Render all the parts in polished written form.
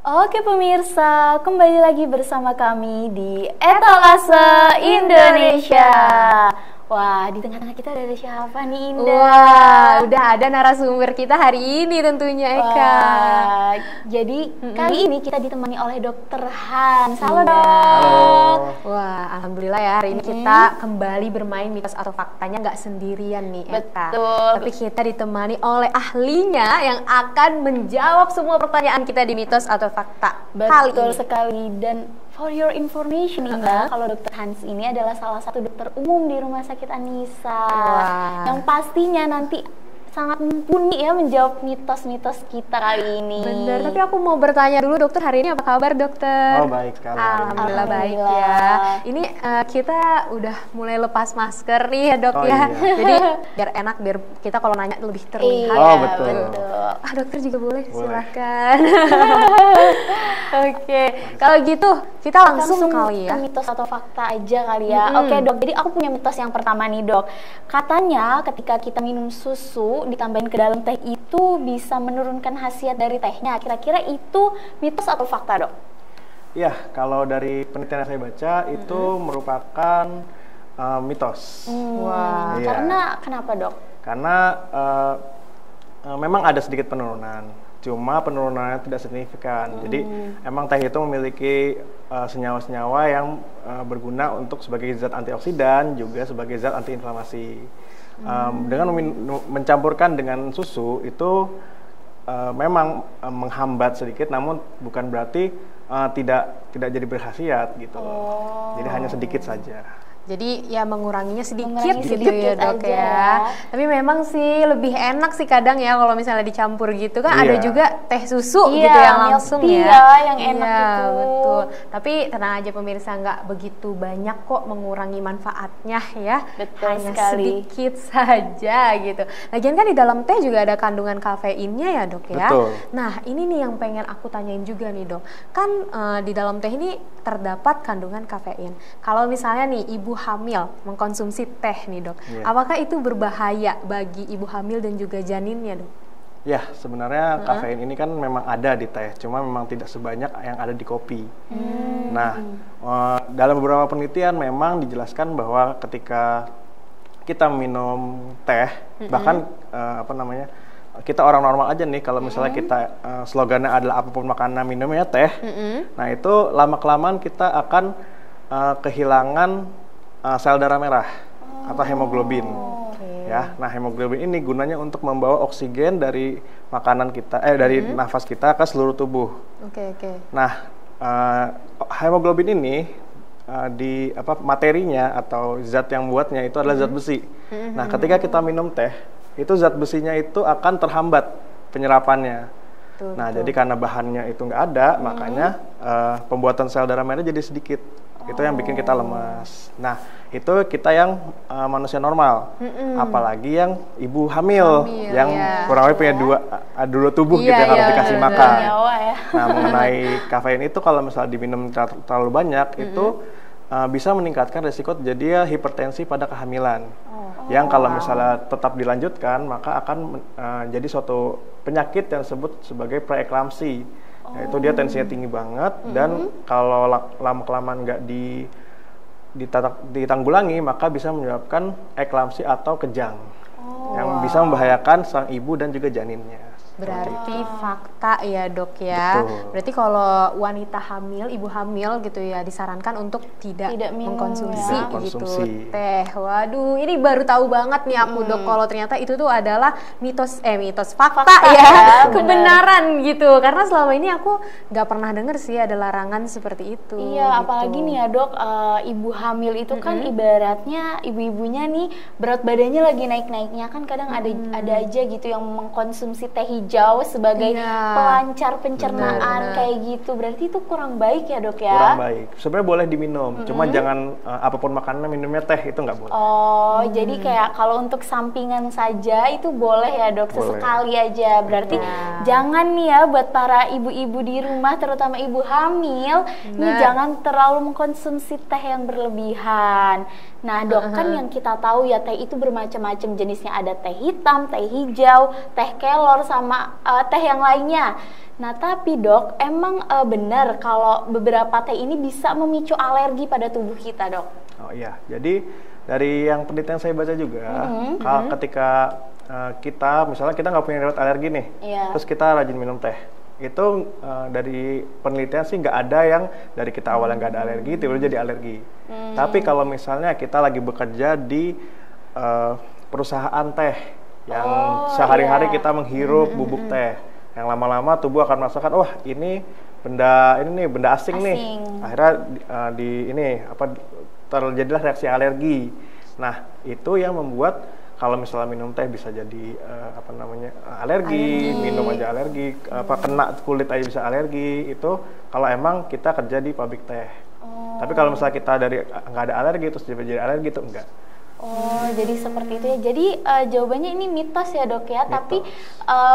Oke pemirsa, kembali lagi bersama kami di Etalase Indonesia. Wah, di tengah-tengah kita ada siapa nih, Indah? Wah, udah ada narasumber kita hari ini tentunya, Eka. Wah, jadi kali ini kita ditemani oleh Dokter Hans. Halo, Dok. Halo. Wah, alhamdulillah ya hari ini kita kembali bermain mitos atau faktanya nggak sendirian nih, Eka. Betul. Tapi kita ditemani oleh ahlinya yang akan menjawab semua pertanyaan kita di mitos atau fakta. Betul sekali. Dan for your information, Indah, kalau Dokter Hans ini adalah salah satu dokter umum di Rumah Sakit Anissa. Wah. Yang pastinya nanti sangat mumpuni ya menjawab mitos-mitos kita kali ini. Bener, tapi aku mau bertanya dulu, dokter, hari ini apa kabar, dokter? Oh, baik sekali. Alhamdulillah baik ya. Ini kita udah mulai lepas masker nih ya, dok Oh, ya. iya. Jadi biar enak, biar kita kalau nanya lebih terlihat. Iya, Oh, betul. Dokter juga boleh, Boleh. silahkan. Oke, kalau gitu kita langsung kali ya. Ke mitos atau fakta aja kali ya. Oke, Dok. Jadi aku punya mitos yang pertama nih, Dok. Katanya ketika kita minum susu ditambahin ke dalam teh itu bisa menurunkan khasiat dari tehnya. Kira-kira itu mitos atau fakta, Dok? Ya, kalau dari penelitian yang saya baca itu merupakan mitos. Wah. Iya. Karena kenapa, Dok? Karena memang ada sedikit penurunan, cuma penurunannya tidak signifikan. Jadi emang teh itu memiliki senyawa-senyawa yang berguna untuk sebagai zat antioksidan, juga sebagai zat antiinflamasi. Dengan mencampurkan dengan susu itu memang menghambat sedikit, namun bukan berarti tidak jadi berkhasiat gitu loh. Jadi hanya sedikit saja. Jadi ya menguranginya sedikit Mengurangi gitu sedikit ya, dok aja. ya. Tapi memang sih lebih enak sih kadang ya kalau misalnya dicampur gitu kan. Ada Iya. juga teh susu Iya, gitu yang milk langsung tea ya. ya, yang enak Iya, itu. betul. Tapi tenang aja pemirsa, nggak begitu banyak kok mengurangi manfaatnya ya. Betul Hanya sekali. sedikit saja gitu. Lagian kan di dalam teh juga ada kandungan kafeinnya ya, dok ya. Betul. Nah, ini nih yang pengen aku tanyain juga nih, dok. Kan di dalam teh ini terdapat kandungan kafein. Kalau misalnya nih ibu hamil mengkonsumsi teh nih, dok, Iya. apakah itu berbahaya bagi ibu hamil dan juga janinnya, dok? Ya, sebenarnya kafein ini kan memang ada di teh, cuma memang tidak sebanyak yang ada di kopi. Nah, dalam beberapa penelitian memang dijelaskan bahwa ketika kita minum teh, bahkan kita orang normal aja nih, kalau misalnya kita slogannya adalah apapun makanan minumnya teh, nah itu lama-kelamaan kita akan kehilangan sel darah merah atau hemoglobin. Ya, nah hemoglobin ini gunanya untuk membawa oksigen dari makanan kita, dari nafas kita ke seluruh tubuh. Oke. Nah, hemoglobin ini materinya atau zat yang buatnya itu adalah zat besi. Nah, ketika kita minum teh, itu zat besinya itu akan terhambat penyerapannya. Nah, jadi karena bahannya itu nggak ada, makanya pembuatan sel darah merah jadi sedikit. Itu yang bikin kita lemas. Nah, itu kita yang manusia normal. Apalagi yang ibu hamil yang kurang lebih punya dua tubuh gitu yang harus dikasih makan. Nyawa ya. Nah, mengenai kafein itu kalau misalnya diminum terlalu banyak itu bisa meningkatkan risiko terjadi hipertensi pada kehamilan. Yang kalau misalnya tetap dilanjutkan, maka akan jadi suatu penyakit yang disebut sebagai preeklamsi. Yaitu dia tensinya tinggi banget, dan kalau lama-kelamaan nggak ditanggulangi, maka bisa menyebabkan eklamsi atau kejang, yang bisa membahayakan sang ibu dan juga janinnya. Berarti fakta ya, dok ya. Betul. Berarti kalau wanita hamil, ibu hamil gitu ya, disarankan untuk tidak minum mengkonsumsi ya. gitu Konsumsi. teh. Waduh, ini baru tahu banget nih aku, dok, kalau ternyata itu tuh adalah mitos fakta Fakta ya, ya, kebenaran gitu. Karena selama ini aku nggak pernah denger sih ada larangan seperti itu. Iya, gitu. apalagi nih ya, Dok, ibu hamil itu kan ibaratnya ibu-ibunya nih berat badannya lagi naik-naiknya, kan kadang ada aja gitu yang mengkonsumsi teh hijau sebagai pelancar pencernaan kayak gitu. Berarti itu kurang baik ya, Dok ya? Kurang baik. Sebenarnya boleh diminum, cuma jangan apapun makanan minumnya teh, itu nggak boleh. Oh, jadi kayak kalau untuk sampingan saja itu boleh ya, Dok, Boleh. sesekali aja. Berarti jangan nih ya buat para ibu-ibu di rumah, terutama ibu hamil, nih jangan terlalu mengkonsumsi teh yang berlebihan. Nah, Dok, kan yang kita tahu ya teh itu bermacam-macam jenisnya, ada teh hitam, teh hijau, teh kelor, sama sama teh yang lainnya. Nah, tapi Dok, emang benar kalau beberapa teh ini bisa memicu alergi pada tubuh kita, Dok? Oh iya, jadi dari yang penelitian saya baca juga, ketika kita, misalnya kita nggak punya riwayat alergi nih, terus kita rajin minum teh, itu dari penelitian sih nggak ada yang dari kita awalnya nggak ada alergi, tiba-tiba jadi alergi. Tapi kalau misalnya kita lagi bekerja di perusahaan teh, yang sehari-hari kita menghirup bubuk teh, yang lama-lama tubuh akan merasakan, wah ini benda asing nih, akhirnya terjadilah reaksi alergi. Nah, itu yang membuat kalau misalnya minum teh bisa jadi alergi, minum aja alergi, kena kulit aja bisa alergi. Itu kalau emang kita kerja di pabrik teh. Tapi kalau misalnya kita dari nggak ada alergi terus jadi alergi itu enggak. Oh, jadi seperti itu ya. Jadi jawabannya ini mitos ya, Dok ya. Mitos. Tapi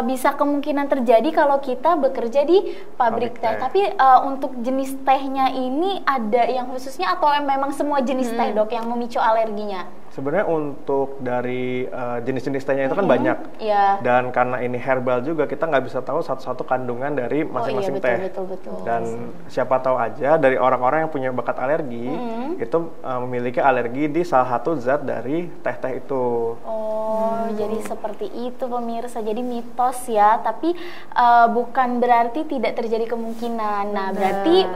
bisa kemungkinan terjadi kalau kita bekerja di pabrik teh. Tapi untuk jenis tehnya ini ada yang khususnya atau memang semua jenis teh, Dok, yang memicu alerginya? Sebenarnya untuk dari jenis-jenis tehnya itu kan banyak, dan karena ini herbal juga kita nggak bisa tahu satu-satu kandungan dari masing-masing teh. Betul. Dan siapa tahu aja dari orang-orang yang punya bakat alergi itu memiliki alergi di salah satu zat dari teh-teh itu. Jadi seperti itu pemirsa. Jadi mitos ya, tapi bukan berarti tidak terjadi kemungkinan. Nah, berarti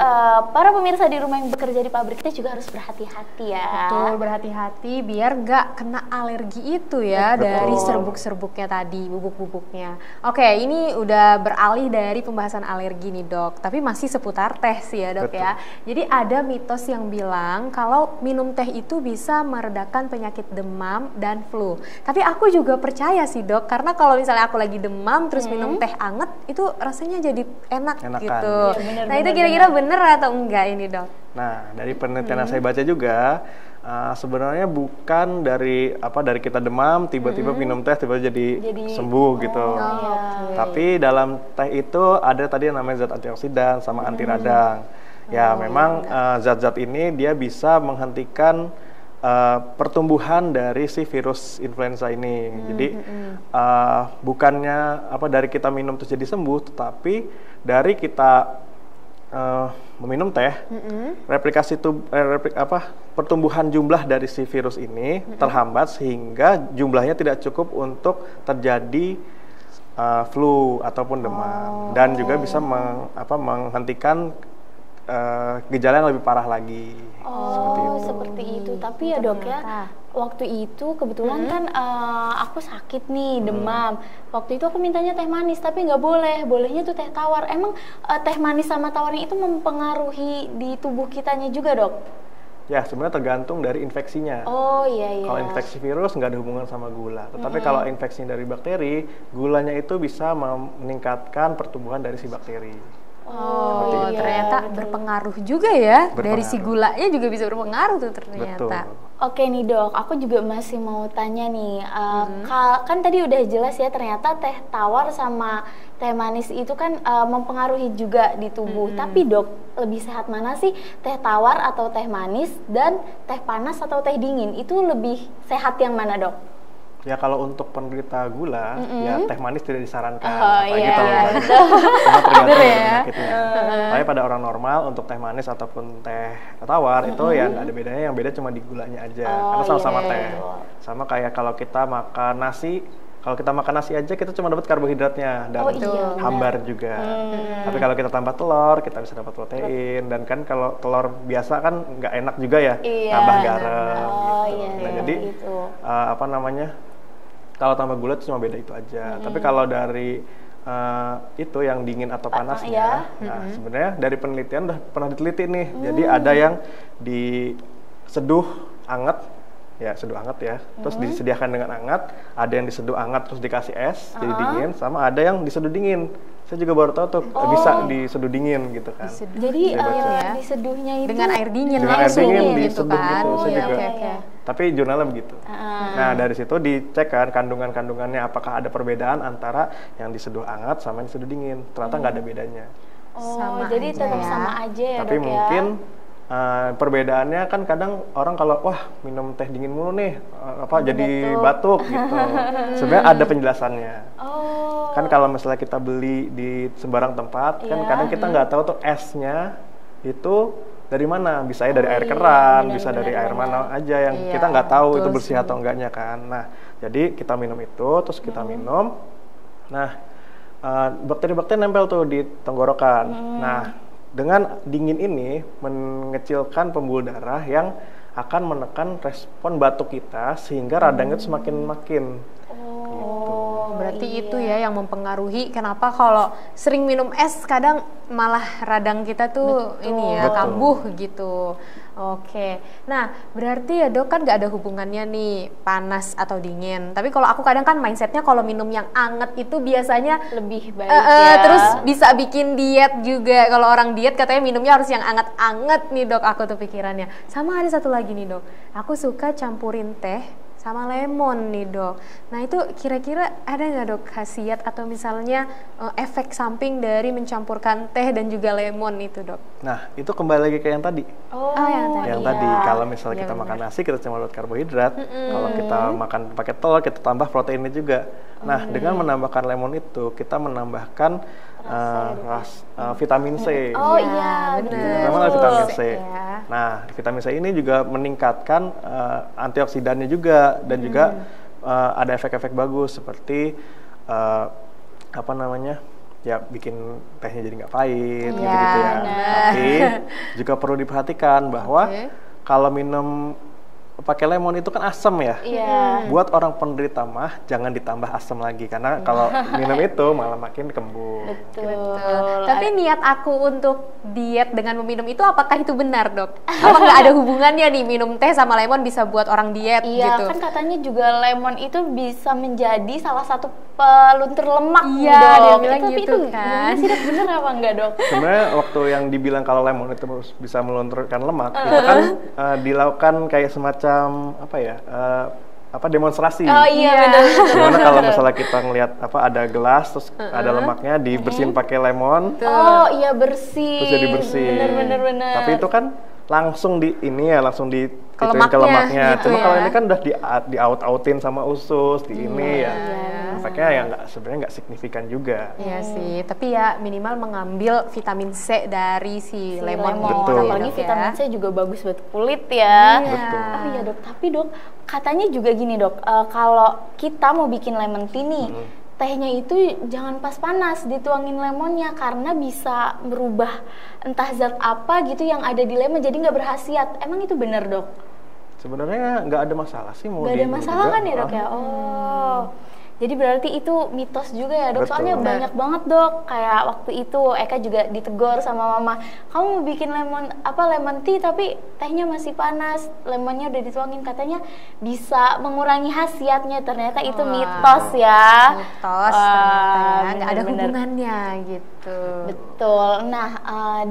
para pemirsa di rumah yang bekerja di pabrik teh juga harus berhati-hati ya. Betul, berhati-hati biar nggak kena alergi itu ya. Betul. Dari serbuk-serbuknya tadi, bubuk-bubuknya. Oke, ini udah beralih dari pembahasan alergi nih, Dok. Tapi masih seputar teh sih ya, Dok. Betul. Ya. Jadi ada mitos yang bilang kalau minum teh itu bisa meredakan penyakit demam dan flu. Tapi aku juga percaya sih, Dok, karena kalau misalnya aku lagi demam terus minum teh anget itu rasanya jadi enak gitu. Ya, nah, itu kira-kira bener atau enggak ini, Dok? Nah, dari penelitian yang saya baca juga sebenarnya bukan dari kita demam tiba-tiba minum teh tiba-tiba jadi sembuh gitu. Tapi dalam teh itu ada tadi yang namanya zat antioksidan sama anti radang. Ya, memang zat-zat ini dia bisa menghentikan pertumbuhan dari si virus influenza ini. Jadi bukannya dari kita minum terus jadi sembuh, tetapi dari kita meminum teh, pertumbuhan jumlah dari si virus ini terhambat sehingga jumlahnya tidak cukup untuk terjadi flu ataupun demam, dan juga bisa menghentikan gejala yang lebih parah lagi. Seperti itu. Tapi ya, Dok ya, waktu itu kebetulan kan aku sakit nih, demam. Waktu itu aku mintanya teh manis, tapi nggak boleh. Bolehnya tuh teh tawar. Emang teh manis sama tawarnya itu mempengaruhi di tubuh kitanya juga, Dok? Ya, sebenarnya tergantung dari infeksinya. Kalau infeksi virus nggak ada hubungan sama gula. Tetapi kalau infeksi dari bakteri, gulanya itu bisa meningkatkan pertumbuhan dari si bakteri. Ternyata berpengaruh juga ya. Dari si gulanya juga bisa berpengaruh tuh ternyata. Betul. Oke nih, Dok, aku juga masih mau tanya nih, kan tadi udah jelas ya ternyata teh tawar sama teh manis itu kan mempengaruhi juga di tubuh. Tapi, Dok, lebih sehat mana sih, teh tawar atau teh manis, dan teh panas atau teh dingin? Itu lebih sehat yang mana, Dok? Ya, kalau untuk penderita gula, ya teh manis tidak disarankan. Apalagi tergantung penyakitnya. Tapi pada orang normal untuk teh manis ataupun teh tawar itu ya nggak ada bedanya, yang beda cuma di gulanya aja. Karena sama-sama teh. Sama kayak kalau kita makan nasi, aja kita cuma dapat karbohidratnya dan hambar juga. Tapi kalau kita tambah telur, kita bisa dapat protein. Dan kan kalau telur biasa kan nggak enak juga ya, tambah garam. Nah, jadi kalau tambah gula itu cuma beda itu aja. Tapi kalau dari itu yang dingin atau panasnya, nah sebenarnya dari penelitian udah pernah diteliti nih. Jadi ada yang diseduh anget ya, terus disediakan dengan hangat, ada yang diseduh hangat terus dikasih es jadi dingin, sama ada yang diseduh dingin. Saya juga baru tahu tuh bisa diseduh dingin gitu kan. Jadi diseduhnya itu dengan air dingin gitu kan. Saya juga. Tapi jurnalnya begitu. Nah, dari situ dicek kan kandungannya apakah ada perbedaan antara yang diseduh hangat sama yang diseduh dingin. Ternyata nggak ada bedanya. Jadi tetap sama aja ya, tapi Dok, mungkin perbedaannya kan kadang orang kalau minum teh dingin mulu nih jadi batuk gitu. Sebenarnya ada penjelasannya. Kan kalau misalnya kita beli di sembarang tempat, kan kadang kita nggak tahu tuh esnya itu dari mana, bisa dari air keran, bisa dari air mana aja yang kita nggak tahu itu bersih atau enggaknya kan. Nah, jadi kita minum itu, terus kita minum, nah bakteri-bakteri nempel tuh di tenggorokan. Nah, dengan dingin ini mengecilkan pembuluh darah yang akan menekan respon batuk kita sehingga radang itu semakin makin. Berarti itu ya yang mempengaruhi kenapa kalau sering minum es kadang malah radang kita tuh ini ya kambuh gitu. Oke, nah berarti ya dok kan gak ada hubungannya nih panas atau dingin. Tapi kalau aku kadang kan mindsetnya kalau minum yang anget itu biasanya lebih baik ya. Terus bisa bikin diet juga. Kalau orang diet katanya minumnya harus yang anget-anget nih dok, aku tuh pikirannya. Sama ada satu lagi nih dok, aku suka campurin teh sama lemon nih dok. Nah itu kira-kira ada nggak dok khasiat atau misalnya efek samping dari mencampurkan teh dan juga lemon itu dok? Nah itu kembali lagi ke yang tadi. Yang tadi kalau misalnya kita makan nasi kita cuma dapat karbohidrat. Kalau kita makan pakai telur kita tambah proteinnya juga. Nah dengan menambahkan lemon itu kita menambahkan vitamin C. Oh iya, benar. Memang vitamin C. Nah, vitamin C ini juga meningkatkan antioksidannya juga dan juga ada efek-efek bagus seperti apa namanya? Ya bikin tehnya jadi nggak pahit gitu-gitu ya. Tapi juga perlu diperhatikan bahwa kalau minum pakai lemon itu kan asam ya. Buat orang penderita mah jangan ditambah asam lagi karena kalau minum itu malah makin kembung. Betul. Tapi niat aku untuk diet dengan meminum itu apakah itu benar dok? Apa nggak ada hubungannya nih minum teh sama lemon bisa buat orang diet gitu? Kan katanya juga lemon itu bisa menjadi salah satu peluntur lemak dok. Dia bilang tapi gitu itu kan. Sih dok, bener apa enggak dok? Sebenarnya waktu yang dibilang kalau lemon itu bisa melunturkan lemak itu kan dilakukan kayak semacam demonstrasi. Oh iya benar. Gimana kalau misalnya kita ngelihat ada gelas terus ada lemaknya dibersihin pakai lemon. Oh iya bersih. Terus jadi bersih. Benar. Tapi itu kan langsung langsung di ke lemaknya. Gitu Cuma ya. kalau ini kan udah di-out-outin sama usus ini efeknya ya sebenarnya nggak signifikan juga. Iya sih, tapi ya minimal mengambil vitamin C dari si lemon. Betul. Apalagi vitamin C juga bagus buat kulit ya. Betul. Oh iya dok, tapi dok katanya juga gini dok, kalau kita mau bikin lemon tea nih, tehnya itu jangan pas panas, dituangin lemonnya karena bisa merubah entah zat apa gitu yang ada di lemon jadi nggak berkhasiat. Emang itu benar dok? Sebenarnya nggak ada masalah sih mau nggak ada masalah juga. kan ya dok ya? Oh. Jadi berarti itu mitos juga ya dok, Betul. soalnya banyak banget dok, kayak waktu itu Eka juga ditegur sama mama, kamu mau bikin lemon tea tapi tehnya masih panas, lemonnya udah dituangin, katanya bisa mengurangi khasiatnya, ternyata itu mitos ya. Mitos ternyata ya, nggak ada hubungannya gitu. Betul. Nah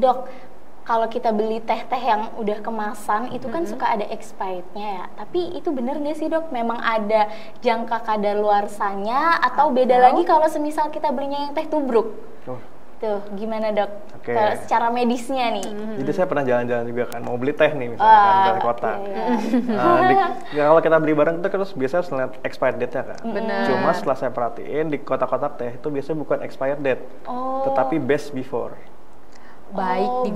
dok, kalau kita beli teh-teh yang udah kemasan itu kan suka ada expirednya ya. Tapi itu bener nggak sih dok? Memang ada jangka kadaluarsanya atau beda lagi kalau semisal kita belinya yang teh tubruk? Tuh gimana dok? Kalau secara medisnya nih. Jadi saya pernah jalan-jalan juga kan, mau beli teh nih misalnya dari kota. Kalau kita beli barang itu terus biasanya harus lihat expired date-nya kan. Cuma setelah saya perhatiin di kotak-kotak teh itu biasanya bukan expired date, tetapi best before. Baik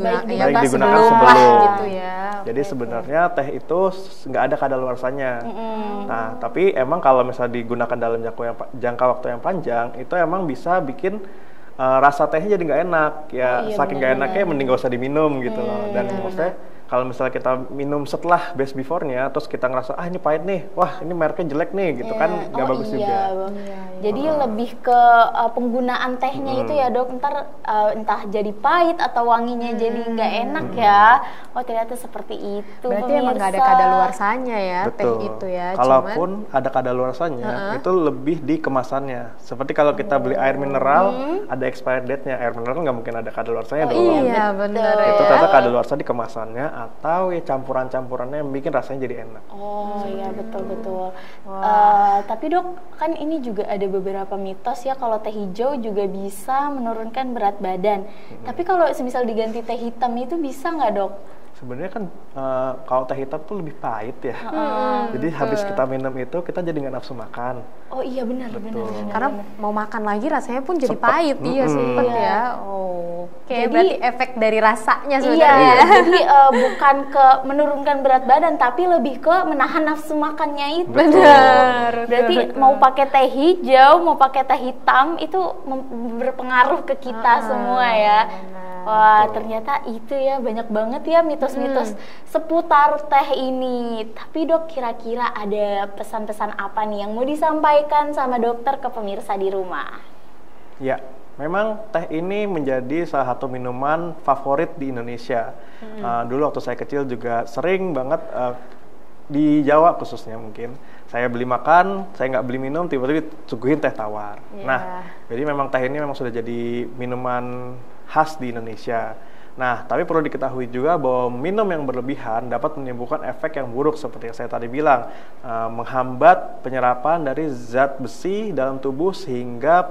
digunakan sebelum gitu ya. Jadi sebenarnya teh itu nggak ada kadaluarsanya. Nah, tapi emang kalau misalnya digunakan dalam jangka waktu yang panjang, itu emang bisa bikin rasa tehnya jadi nggak enak. Saking nggak enaknya mending gak usah diminum gitu loh. Dan maksudnya kalau misalnya kita minum setelah best before-nya, terus kita ngerasa ini pahit nih, wah ini mereknya jelek nih, gitu kan nggak bagus juga. Jadi lebih ke penggunaan tehnya itu ya dok, entah jadi pahit atau wanginya jadi nggak enak ya. Oh ternyata seperti itu. Berarti emang nggak ada kadaluarsanya ya. Betul. Teh itu ya. Kalaupun ada kadaluarsanya, itu lebih di kemasannya. Seperti kalau kita beli air mineral, ada expired date-nya. Air mineral kan nggak mungkin ada kadaluarsanya dong. Iya benar ya. Itu ternyata kadaluarsa di kemasannya atau ya campuran-campurannya yang bikin rasanya jadi enak. Oh iya betul. Tapi dok kan ini juga ada beberapa mitos ya, kalau teh hijau juga bisa menurunkan berat badan. Tapi kalau semisal diganti teh hitam itu bisa nggak dok? Sebenarnya kan kalau teh hitam tuh lebih pahit ya. Jadi habis kita minum itu kita jadi nggak nafsu makan. Oh iya benar. Karena mau makan lagi rasanya pun jadi Sepet. pahit. Iya sempet ya. Oh, kayak berarti efek dari rasanya Iya, sebenarnya. jadi bukan ke menurunkan berat badan, tapi lebih ke menahan nafsu makannya itu. Benar. Berarti mau pakai teh hijau, mau pakai teh hitam itu berpengaruh ke kita semua ya. Wah, ternyata itu ya, banyak banget ya mitos-mitos seputar teh ini. Tapi Dok, kira-kira ada pesan-pesan apa nih yang mau disampaikan sama dokter ke pemirsa di rumah? Ya, memang teh ini menjadi salah satu minuman favorit di Indonesia. Dulu waktu saya kecil juga sering banget di Jawa khususnya mungkin. Saya beli makan, saya nggak beli minum, tiba-tiba disuguhin teh tawar. Nah, jadi memang teh ini memang sudah jadi minuman khas di Indonesia. Nah, tapi perlu diketahui juga bahwa minum yang berlebihan dapat menimbulkan efek yang buruk seperti yang saya tadi bilang, menghambat penyerapan dari zat besi dalam tubuh sehingga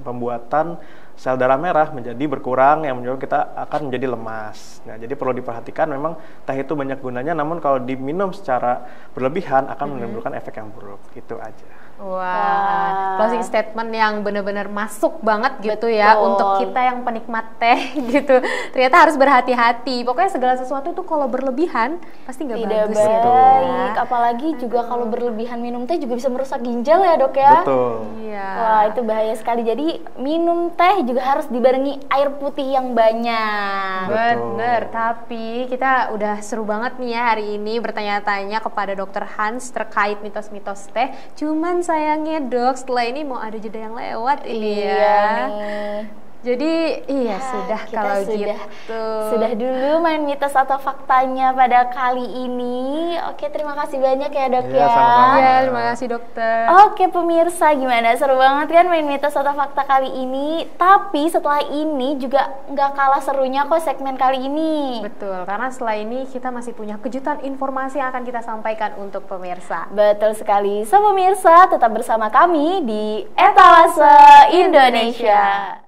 pembuatan sel darah merah menjadi berkurang yang menyebabkan kita akan menjadi lemas. Nah, jadi perlu diperhatikan memang teh itu banyak gunanya, namun kalau diminum secara berlebihan akan menimbulkan efek yang buruk. Itu aja. Wah, closing statement yang benar-benar masuk banget gitu ya untuk kita yang penikmat teh gitu. Ternyata harus berhati-hati. Pokoknya segala sesuatu tuh kalau berlebihan pasti nggak bagus baik. Ya. Apalagi juga kalau berlebihan minum teh juga bisa merusak ginjal ya Dok ya. Betul. Iya. Wah, itu bahaya sekali. Jadi minum teh juga harus dibarengi air putih yang banyak. Bener, tapi kita udah seru banget nih ya hari ini bertanya-tanya kepada Dokter Hans terkait mitos-mitos teh. Cuman sayangnya Dok, setelah ini mau ada jeda yang lewat ini ya. Nih. Jadi iya sudah Kita kalau sudah, gitu. Sudah dulu main mitos atau faktanya pada kali ini. Oke, terima kasih banyak ya Dok Iya, ya. sama-sama. Iya, terima kasih dokter. Oke pemirsa, gimana? Seru banget kan main mitos atau fakta kali ini. Tapi setelah ini juga nggak kalah serunya kok segmen kali ini. Betul, karena setelah ini kita masih punya kejutan informasi yang akan kita sampaikan untuk pemirsa. Betul sekali. So pemirsa, tetap bersama kami di Etalase Indonesia.